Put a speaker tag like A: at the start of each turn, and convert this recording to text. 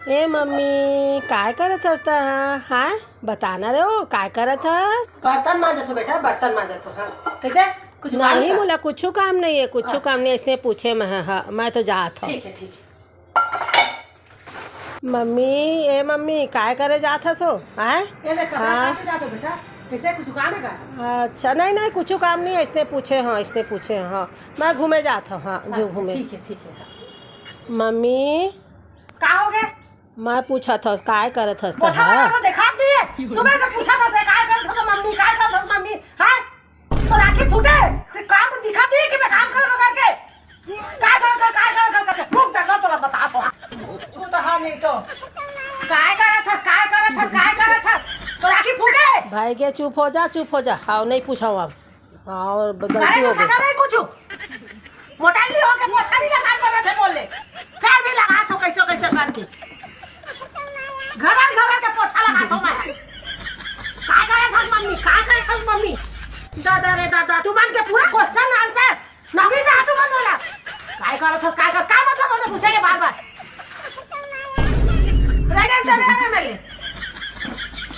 A: ए mummy काय करत असता हाँ बताना रे हो काय करत हस।
B: बर्तन मांजत हो बेटा, बर्तन मांजत हो। हाँ कैसे कुछ काम
A: नहीं
B: का?
A: बोला कुछ काम नहीं है, कुछ काम नहीं है, इसने पूछे मैं हाँ मैं तो जात हूँ।
B: ठीक है ठीक है।
A: मम्मी ए मम्मी काय करे जात हसो हाँ।
B: ये देख कपड़ा
A: हाँ
B: काचे जाते हो बेटा, कैसे कुछ काम है का?
A: अच्छा नहीं नहीं कुछ काम नहीं है, इसने पूछे हाँ इसने पूछे हाँ मैं घूमे जात हूँ हाँ जो
B: अच्छा,
A: घूमे।
B: ठीक है ठीक है।
A: मम्मी
B: का हो गए?
A: मैं पूछा था काय करत हस
B: पोछा वाला को देखा नहीं है? सुबह से पूछा था काय करत हो मम्मी, काय करत हो मम्मी? हां तो राखी फूटे से काम दिखा दी कि मैं काम कर करके काय करके मुंह डालो तो बता तो छू तो हां नहीं तो काय करत हस तो राखी फूटे।
A: भाई के चुप हो जा हाँ नहीं पूछा अब हाँ और गलती हो गई।
B: नहीं कुछ मोटाई नहीं हो के पोछा नहीं लगा बना थे बोल ले फिर भी लगा तो कैसे करके घर के पोछा लगा तो मैं काय करे थस मम्मी दादा रे दादा तू मन के पूरा क्वेश्चन आंसर नवी दा तू मन बोला काय कर का मतलब मुझे पूछेंगे बार-बार लगे से में